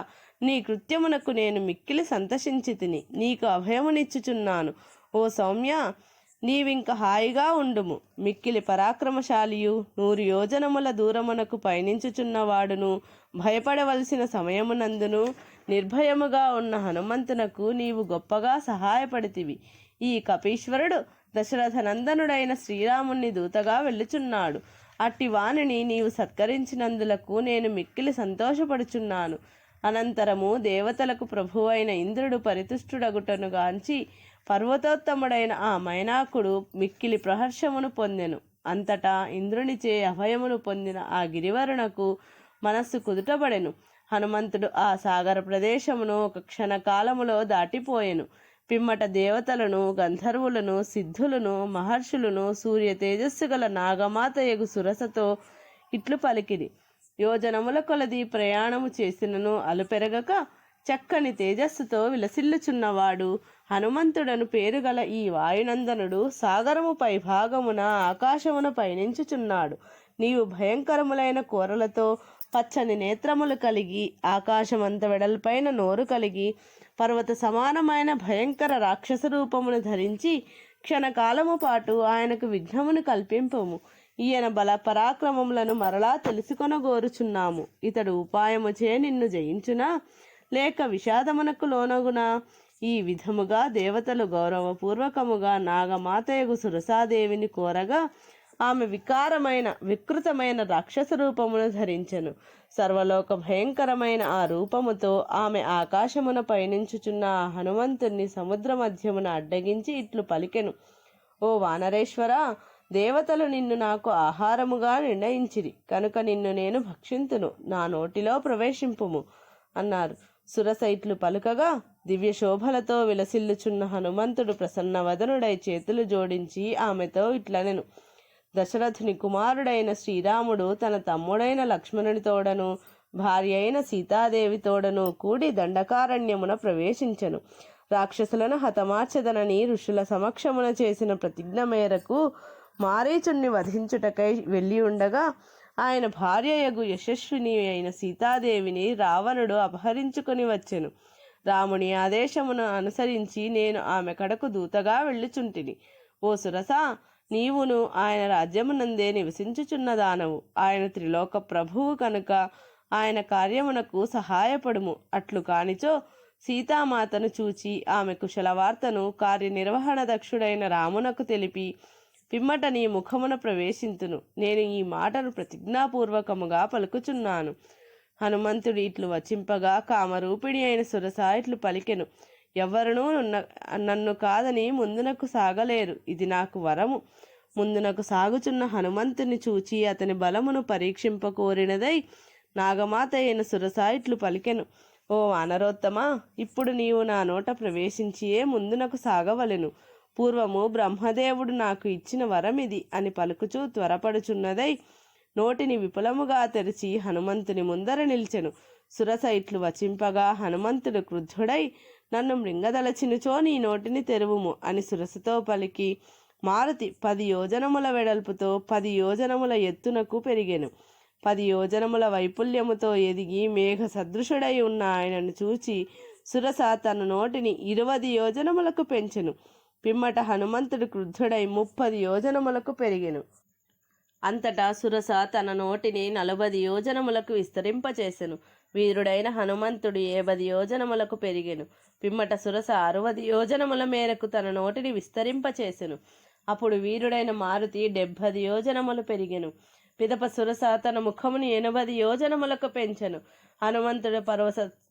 నీ కృత్యమునకు నేను మిక్కిలి సంతసించి తిని నీకు అభయమునిచ్చుచున్నాను. ఓ సౌమ్య, నీవింక హాయిగా ఉండుము. మిక్కిలి పరాక్రమశాలియు 100 యోజనముల దూరమునకు పయనించుచున్నవాడును భయపడవలసిన సమయమునందును నిర్భయముగా ఉన్న హనుమంతునకు నీవు గొప్పగా సహాయపడితివి. ఈ కపీశ్వరుడు దశరథనందనుడైన శ్రీరాముని దూతగా వెళ్ళుచున్నాడు. అట్టి వానిని నీవు సత్కరించినందులకు నేను మిక్కిలి సంతోషపడుచున్నాను. అనంతరము దేవతలకు ప్రభువైన ఇంద్రుడు పరితుష్టుడగుటను గాంచి పర్వతోత్తముడైన ఆ మైనాకుడు మిక్కిలి ప్రహర్షమును పొందెను. అంతటా ఇంద్రునిచే అభయమును పొందిన ఆ గిరివరునకు మనస్సు కుదుటబడెను. హనుమంతుడు ఆ సాగర ప్రదేశమును ఒక క్షణకాలములో దాటిపోయెను. పిమ్మట దేవతలను, గంధర్వులను, సిద్ధులను, మహర్షులను సూర్య తేజస్సు గల నాగమాత యగు సురసతో ఇట్లు పలికిరి. యోజనముల కొలది ప్రయాణము చేసినను అలుపెరగక చక్కని తేజస్సుతో విలసిల్లుచున్నవాడు హనుమంతుడను పేరుగల ఈ వాయునందనుడు సాగరము పై భాగమున ఆకాశమున పయనించుచున్నాడు. నీవు భయంకరములైన కూరలతో పచ్చని నేత్రములు కలిగి ఆకాశమంత వెడల్పైన నోరు కలిగి పర్వత సమానమైన భయంకర రాక్షస రూపమును ధరించి క్షణకాలము పాటు ఆయనకు విఘ్నమును కల్పింపము. ఈయన బల పరాక్రమములను మరలా తెలుసుకొనగోరుచున్నాము. ఇతడు ఉపాయముచే నిన్ను జయించునా లేక విషాదమునకు లోనగునా? ఈ విధముగా దేవతలు గౌరవపూర్వకముగా నాగమాతయగు సురసాదేవిని కోరగా ఆమె వికృతమైన రాక్షస రూపమును ధరించెను. సర్వలోక భయంకరమైన ఆ రూపముతో ఆమె ఆకాశమున పయనించుచున్న ఆ హనుమంతుణ్ణి సముద్ర మధ్యమున అడ్డగించి ఇట్లు పలికెను. ఓ వానరేశ్వర, దేవతలు నిన్ను నాకు ఆహారముగా నిర్ణయించిరి కనుక నిన్ను నేను భక్షింతును, నా నోటిలో ప్రవేశింపుము అన్నారు. సురసైట్లు పలుకగా దివ్య శోభలతో విలసిల్లుచున్న హనుమంతుడు ప్రసన్నవదనుడై చేతులు జోడించి ఆమెతో ఇట్లనెను. దశరథుని కుమారుడైన శ్రీరాముడు తన తమ్ముడైన లక్ష్మణుని తోడను భార్య అయిన సీతాదేవి తోడను కూడి దండకారణ్యమున ప్రవేశించెను. రాక్షసులను హతమార్చదనని ఋషుల సమక్షమున చేసిన ప్రతిజ్ఞ మేరకు మారీచుణ్ణి వధించుటకై వెళ్ళి ఉండగా ఆయన భార్యయగు యశస్విని అయిన సీతాదేవిని రావణుడు అపహరించుకొని వచ్చెను. రాముని ఆదేశమును అనుసరించి నేను ఆమె కడకు దూతగా వెళ్ళుచుంటిని. ఓ సురస, నీవును ఆయన రాజ్యమునందే నివసించుచున్న దానవు. ఆయన త్రిలోక ప్రభువు కనుక ఆయన కార్యమునకు సహాయపడుము. అట్లు కానిచో సీతామాతను చూచి ఆమె కుశలవార్తను కార్యనిర్వహణ దక్షుడైన రామునకు తెలిపి పిమ్మట నీ ముఖమున ప్రవేశింతును. నేను ఈ మాటను ప్రతిజ్ఞాపూర్వకముగా పలుకుచున్నాను. హనుమంతుడు ఇట్లు వచింపగా కామరూపిణి అయిన సురస ఇట్లు పలికెను. ఎవ్వరునూ నన్ను కాదని ముందునకు సాగలేరు. ఇది నాకు వరము. ముందునకు సాగుచున్న హనుమంతుని చూచి అతని బలమును పరీక్షింపకోరినదై నాగమాత అయిన సురస ఇట్లు పలికెను. ఓ వానరోత్తమా, ఇప్పుడు నీవు నా నోట ప్రవేశించియే ముందునకు సాగవలెను. పూర్వము బ్రహ్మదేవుడు నాకు ఇచ్చిన వరమిది అని పలుకుచూ త్వరపడుచున్నదై నోటిని విపులముగా తెరిచి హనుమంతుని ముందర నిల్చెను. సురస ఇట్లు వచింపగా హనుమంతుడు క్రుద్ధుడై నన్ను మృంగదలచినుచో నీ నోటిని తెరువుము అని సురసతో పలికి మారుతి 10 యోజనముల వెడల్పుతో 10 యోజనముల ఎత్తునకు పెరిగెను. 10 యోజనముల వైపుల్యముతో ఎదిగి మేఘ సదృశుడై ఉన్న ఆయనను చూచి సురస తన నోటిని 20 యోజనములకు పెంచెను. పిమ్మట హనుమంతుడు క్రుద్ధుడై 30 యోజనములకు పెరిగెను. అంతటా సురస తన నోటిని 40 యోజనములకు విస్తరింపచేసెను. వీరుడైన హనుమంతుడు 50 యోజనములకు పెరిగెను. పిమ్మట సురస 60 యోజనముల మేరకు తన నోటిని విస్తరింపచేసెను. అప్పుడు వీరుడైన మారుతి 70 యోజనములు పెరిగెను. పిదప సురస తన ముఖముని 80 యోజనములకు పెంచెను. హనుమంతుడు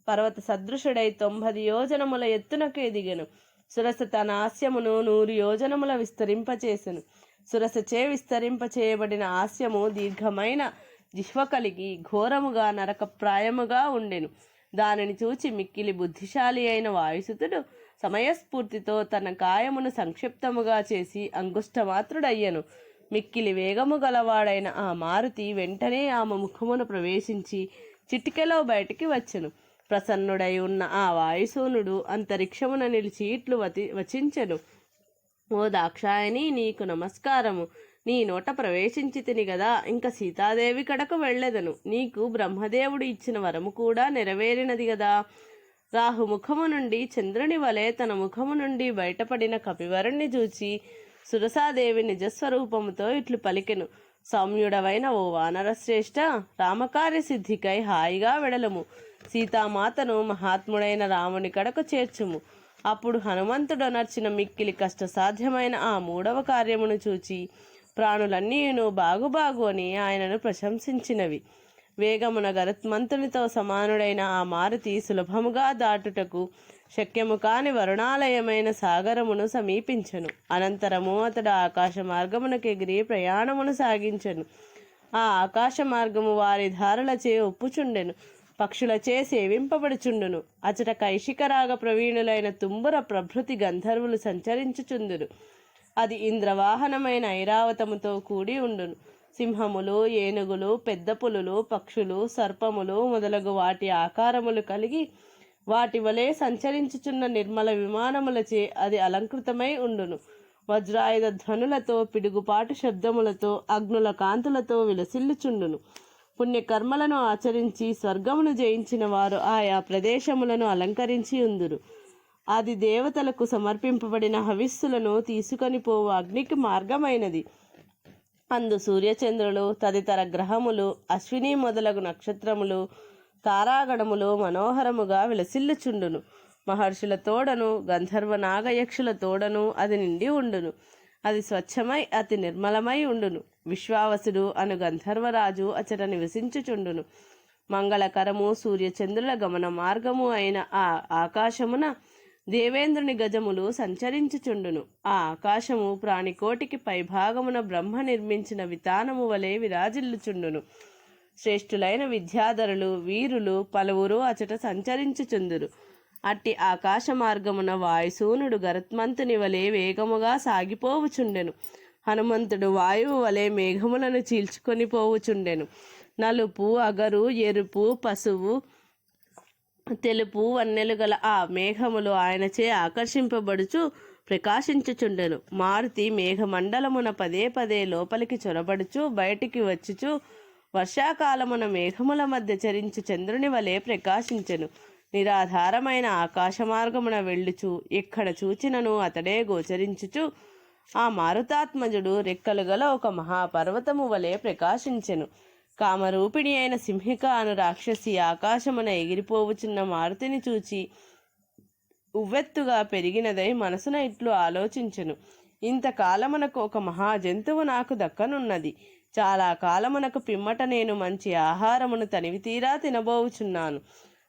పర్వత సదృశుడై 90 యోజనముల ఎత్తునకు ఎదిగెను. సురస తన హాస్యమును 100 యోజనముల విస్తరింపచేసెను. సురసచే విస్తరింపచేయబడిన హాస్యము దీర్ఘమైన జిహ్వ కలిగి ఘోరముగా నరకప్రాయముగా ఉండెను. దానిని చూచి మిక్కిలి బుద్ధిశాలి అయిన వాయుసుతుడు సమయస్ఫూర్తితో తన కాయమును సంక్షిప్తముగా చేసి అంగుష్టమాత్రుడయ్యను. మిక్కిలి వేగము గలవాడైన ఆ మారుతి వెంటనే ఆమె ముఖమును ప్రవేశించి చిటికెలో బయటికి వచ్చెను. ప్రసన్నుడై ఉన్న ఆ వాయుసూనుడు అంతరిక్షమున నిలిచి ఇట్లు వచించెను. ఓ దాక్షాయని, నీకు నమస్కారము. నీ నోట ప్రవేశించి తిని గదా, ఇంక సీతాదేవి కడకు వెళ్ళెదను. నీకు బ్రహ్మదేవుడు ఇచ్చిన వరము కూడా నెరవేరినది గదా. రాహు ముఖము నుండి చంద్రుని వలె తన ముఖము నుండి బయటపడిన కపివరుణ్ణి చూచి సురసాదేవి నిజస్వరూపముతో ఇట్లు పలికెను. సౌమ్యుడవైన ఓ వానరశ్రేష్ఠ, రామకార్య సిద్ధికై హాయిగా వెడలము. సీతామాతను మహాత్ముడైన రాముని కడకు చేర్చుము. అప్పుడు హనుమంతుడు నర్చిన మిక్కిలి కష్టసాధ్యమైన ఆ 3వ కార్యమును చూచి ప్రాణులన్నీను బాగు అని ఆయనను ప్రశంసించినవి. వేగమున గరుత్మంతునితో సమానుడైన ఆ మారుతి సులభముగా దాటుటకు శక్యము కాని వరుణాలయమైన సాగరమును సమీపించెను. అనంతరము అతడు ఆకాశ మార్గమునకు ఎగిరి ప్రయాణమును సాగించెను. ఆ ఆకాశ మార్గము వారి ధారలచే ఒప్పుచుండెను, పక్షులచే సేవింపబడుచుండును. అచట కైశికరాగ ప్రవీణులైన తుంబుర ప్రభృతి గంధర్వులు సంచరించుచుందురు. అది ఇంద్రవాహనమైన ఐరావతముతో కూడి ఉండును. సింహములు, ఏనుగులు, పెద్ద పులులు, పక్షులు, సర్పములు మొదలగు వాటి ఆకారములు కలిగి వాటి వలె సంచరించుచున్న నిర్మల విమానములచే అది అలంకృతమై ఉండును. వజ్రాయుధ ధ్వనులతో, పిడుగుపాటు శబ్దములతో, అగ్నుల కాంతులతో విలసిల్లుచుండును. పుణ్యకర్మలను ఆచరించి స్వర్గమును జయించిన వారు ఆయా ప్రదేశములను అలంకరించి ఉందురు. అది దేవతలకు సమర్పింపబడిన హవిస్సులను తీసుకొని పోవు అగ్నికి మార్గమైనది. అందు సూర్యచంద్రులు, తదితర గ్రహములు, అశ్విని మొదలగు నక్షత్రములు, తారాగణములు మనోహరముగా విలసిల్లుచుండును. మహర్షుల తోడను, గంధర్వ నాగయక్షుల తోడను అది నిండి ఉండును. అది స్వచ్ఛమై అతి నిర్మలమై ఉండును. విశ్వావసుడు అను గంధర్వరాజు అచట నివసించుచుండును. మంగళకరము సూర్యచంద్రుల గమన మార్గము అయిన ఆ ఆకాశమున దేవేంద్రుని గజములు సంచరించుచుండును. ఆ ఆకాశము ప్రాణికోటికి పైభాగమున బ్రహ్మ నిర్మించిన వితానము వలె విరాజిల్లుచుండును. శ్రేష్ఠులైన విద్యాధరులు వీరులు పలువురు అచట సంచరించుచుందురు. అట్టి ఆకాశ మార్గమున వాయుసూనుడు గరుత్మంతుని వలె వేగముగా సాగిపోవుచుండెను. హనుమంతుడు వాయువు వలె మేఘములను చీల్చుకొని పోవుచుండెను. నలుపు, అగరు, ఎరుపు, పసుపు, తెలుపు వన్నెలు గల ఆ మేఘములు ఆయనచే ఆకర్షింపబడుచు ప్రకాశించుచుండెను. మారుతి మేఘమండలమున పదే పదే లోపలికి చొరబడుచు బయటికి వచ్చుచు వర్షాకాలమున మేఘముల మధ్య చరించు చంద్రుని వలె ప్రకాశించెను. నిరాధారమైన ఆకాశ మార్గమున వెళ్ళుచు ఎక్కడ చూచినను అతడే గోచరించుచు ఆ మారుతాత్మజుడు రెక్కలు గల ఒక మహాపర్వతము వలె ప్రకాశించెను. కామరూపిణి అయిన సింహిక అను రాక్షసి ఆకాశమున ఎగిరిపోవుచున్న మారుతిని చూచి ఉవ్వెత్తుగా పెరిగినదై మనసున ఇట్లు ఆలోచించెను. ఇంతకాలమునకు ఒక మహాజంతువు నాకు దక్కనున్నది. చాలా కాలమునకు పిమ్మట నేను మంచి ఆహారమును తనివితీరా తినబోవుచున్నాను.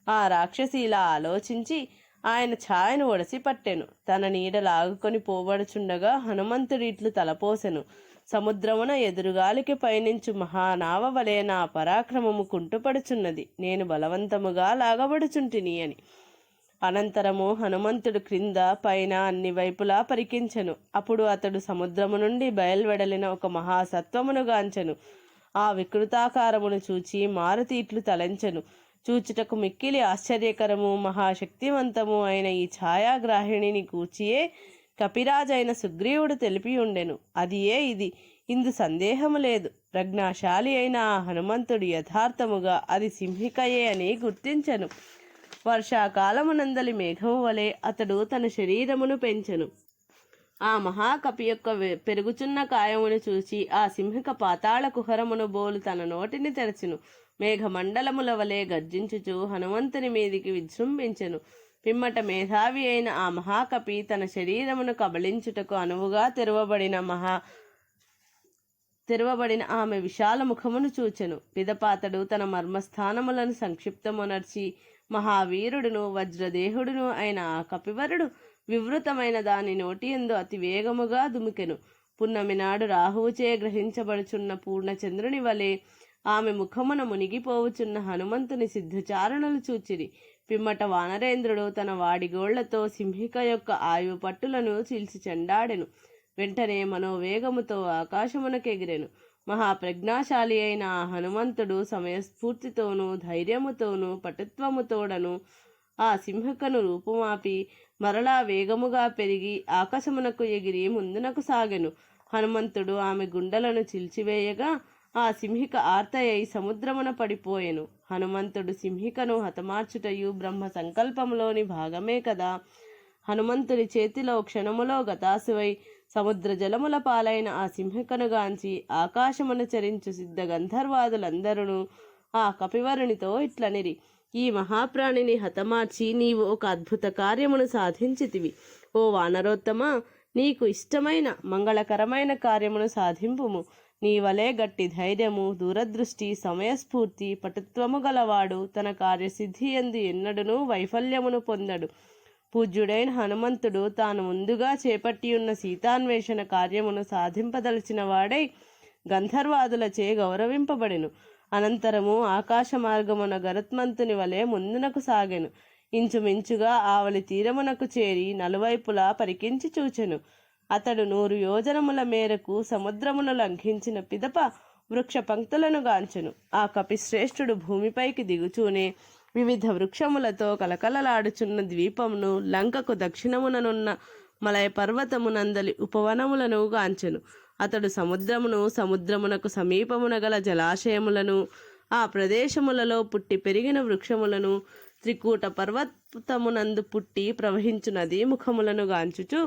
ఆ రాక్షసి ఇలా ఆలోచించి ఆయన ఛాయను ఒడసి పట్టెను. తన నీడ లాగుకొని పోబడుచుండగా హనుమంతుడి ఇట్లు తలపోసెను. సముద్రమున ఎదురుగాలికి పయనించు మహానావ వలె నా పరాక్రమము కుంటుపడుచున్నది. నేను బలవంతముగా లాగబడుచుంటిని అని. అనంతరము హనుమంతుడు క్రింద పైన అన్ని వైపులా పరికించెను. అప్పుడు అతడు సముద్రము నుండి బయల్వెడలిన ఒక మహాసత్వమును గాంచెను. ఆ వికృతాకారమును చూచి మారుతి ఇట్లు తలంచెను. చూచుటకు మిక్కిలి ఆశ్చర్యకరము మహాశక్తివంతము అయిన ఈ ఛాయాగ్రాహిణిని కూర్చియే కపిరాజైన సుగ్రీవుడు తెలిపి ఉండెను. అది ఇది, ఇందు సందేహము లేదు. ప్రజ్ఞాశాలి అయిన ఆ హనుమంతుడు యథార్థముగా అది సింహికయే అని గుర్తించెను. వర్షాకాలమునందలి మేఘము వలె అతడు తన శరీరమును పెంచెను. ఆ మహాకపి యొక్క పెరుగుచున్న కాయమును చూసి ఆ సింహిక పాతాళ కుహరమును బోలు తన నోటిని తెరచెను. మేఘమండలముల వలె గర్జించుచు హనుమంతుని మీదికి విజృంభించెను. పిమ్మట మేధావి అయిన ఆ మహాకపి తన శరీరమును కబళించుటకు అనువుగా తెరవబడిన ఆమె విశాల ముఖమును చూచెను. పిదపాతడు తన మర్మస్థానములను సంక్షిప్తమునర్చి మహావీరుడును వజ్రదేహుడును అయిన ఆ కపివరుడు వివృతమైన దాని నోటియందు అతి వేగముగా దుమికెను. పున్నమి నాడు రాహువుచే గ్రహించబడుచున్న పూర్ణచంద్రుని వలె ఆమె ముఖమున మునిగిపోవుచున్న హనుమంతుని సిద్ధచారణలు చూచిరి. పిమ్మట వానరేంద్రుడు తన వాడిగోళ్లతో సింహిక యొక్క ఆయువు పట్టులను చీల్చి చెండాడెను. వెంటనే మనోవేగముతో ఆకాశమునకెగిరెను. మహాప్రజ్ఞాశాలి అయిన ఆ హనుమంతుడు సమయస్ఫూర్తితోనూ ధైర్యముతోనూ పటుత్వముతోడను ఆ సింహికను రూపుమాపి మరలా వేగముగా పెరిగి ఆకాశమునకు ఎగిరి ముందునకు సాగెను. హనుమంతుడు ఆమె గుండెలను చిల్చివేయగా ఆ సింహిక ఆర్తయై సముద్రమున పడిపోయెను. హనుమంతుడు సింహికను హతమార్చుటయు బ్రహ్మ సంకల్పములోని భాగమే కదా. హనుమంతుడి చేతిలో క్షణములో గతాసువై సముద్ర జలముల పాలైన ఆ సింహికను గాంచి ఆకాశమున చరించు సిద్ధ గంధర్వాదులందరూ ఆ కపివరునితో ఇట్లనిరి: ఈ మహాప్రాణిని హతమార్చి నీవు ఒక అద్భుత కార్యమును సాధించితివి. ఓ వానరోత్తమ, నీకు ఇష్టమైన మంగళకరమైన కార్యమును సాధింపుము. నీ వలె గట్టి ధైర్యము, దూరదృష్టి, సమయస్ఫూర్తి, పటుత్వము గలవాడు తన కార్యసిద్ధి యందు ఎన్నడూనూ వైఫల్యమును పొందడు. పూజ్యుడైన హనుమంతుడు తాను ముందుగా చేపట్టియున్న సీతాన్వేషణ కార్యమును సాధింపదలిచిన వాడై గంధర్వాదులచే గౌరవింపబడెను. అనంతరము ఆకాశ మార్గమున గరుత్మంతుని వలె ముందునకు సాగెను. ఇంచుమించుగా ఆవలి తీరమునకు చేరి నలువైపులా పరికించి చూచెను. అతడు 100 యోజనముల మేరకు సముద్రమును లంఘించిన పిదప వృక్ష పంక్తులను గాంచెను. ఆ కపిశ్రేష్ఠుడు భూమిపైకి దిగుచూనే వివిధ వృక్షములతో కలకలలాడుచున్న ద్వీపమును, లంకకు దక్షిణముననున్న మలయ పర్వతమునందలి ఉపవనములను గాంచెను. అతడు సముద్రమునకు సమీపమున గల జలాశయములను, ఆ ప్రదేశములలో పుట్టి పెరిగిన వృక్షములను, త్రికూట పర్వతమునందు పుట్టి ప్రవహించు నదీ ముఖములను గాంచుచు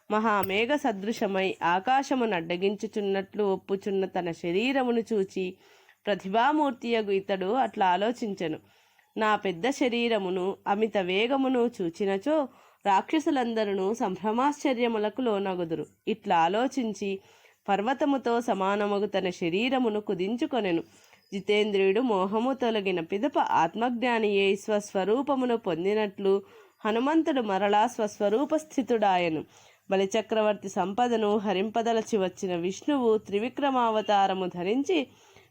మహామేఘ సదృశమై ఆకాశమును అడ్డగించుచున్నట్లు ఒప్పుచున్న తన శరీరమును చూచి ప్రతిభామూర్తియగు ఇతడు అట్లా ఆలోచించెను: నా పెద్ద శరీరమును అమిత వేగమును చూచినచో రాక్షసులందరూ సంభ్రమాశ్చర్యములకు లోనగుదురు. ఇట్లా ఆలోచించి పర్వతముతో సమానముగు తన శరీరమును కుదించుకొనెను. జితేంద్రియుడు మోహము తొలగిన పిదప ఆత్మజ్ఞానియే స్వస్వరూపమును పొందినట్లు హనుమంతుడు మరలా స్వస్వరూపస్థితుడాయను. బలిచక్రవర్తి సంపదను హరింపదలచి వచ్చిన విష్ణువు త్రివిక్రమావతారము ధరించి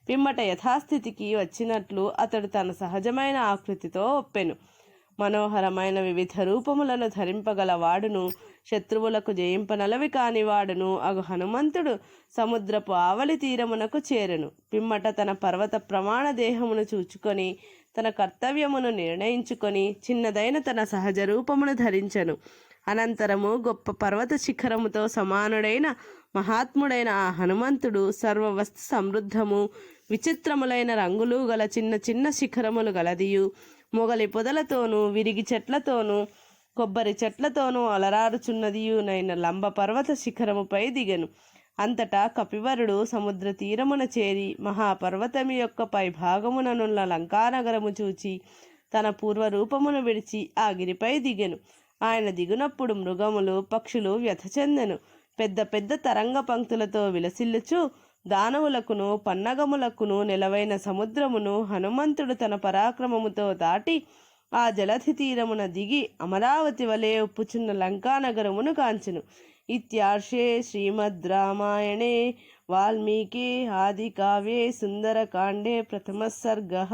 పిమ్మట యథాస్థితికి వచ్చినట్లు అతడు తన సహజమైన ఆకృతితో ఒప్పెను. మనోహరమైన వివిధ రూపములను ధరింపగల వాడును, శత్రువులకు జయింపనలవి కానివాడును అగు హనుమంతుడు సముద్రపు ఆవలి తీరమునకు చేరెను. పిమ్మట తన పర్వత ప్రమాణ దేహమును చూచుకొని తన కర్తవ్యమును నిర్ణయించుకొని చిన్నదైన తన సహజ రూపమును ధరించెను. అనంతరము గొప్ప పర్వత శిఖరముతో సమానుడైన మహాత్ముడైన ఆ హనుమంతుడు సర్వవస్తు సమృద్ధము, విచిత్రములైన రంగులు గల చిన్న చిన్న శిఖరములు గలదియు, మొగలి పొదలతోనూ విరిగి చెట్లతోనూ కొబ్బరి చెట్లతోనూ అలరారుచున్నదియునైన లంబ పర్వత శిఖరముపై దిగెను. అంతటా కపివరుడు సముద్ర తీరమున చేరి మహాపర్వతము యొక్క పై భాగముననున్న లంకానగరము చూచి తన పూర్వరూపమును విడిచి ఆ గిరిపై దిగెను. ఆయన దిగునప్పుడు మృగములు పక్షులు వ్యథ చెందెను. పెద్ద పెద్ద తరంగ పంక్తులతో విలసిల్లుచు దానవులకును పన్నగములకును నెలవైన సముద్రమును హనుమంతుడు తన పరాక్రమముతో దాటి ఆ జలధి తీరమున దిగి అమరావతి వలె ఒప్పుచున్న లంకానగరమును కాంచెను. ఇత్యార్షే శ్రీమద్ రామాయణే వాల్మీకి ఆది కావ్యే సుందరకాండే ప్రథమ సర్గః.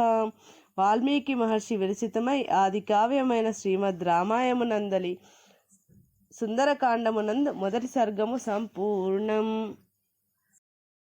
వాల్మీకి మహర్షి విరచితమై ఆది కావ్యమైన శ్రీమద్ రామాయణమునందలి సుందరకాండమునందు మొదటి సర్గము సంపూర్ణం.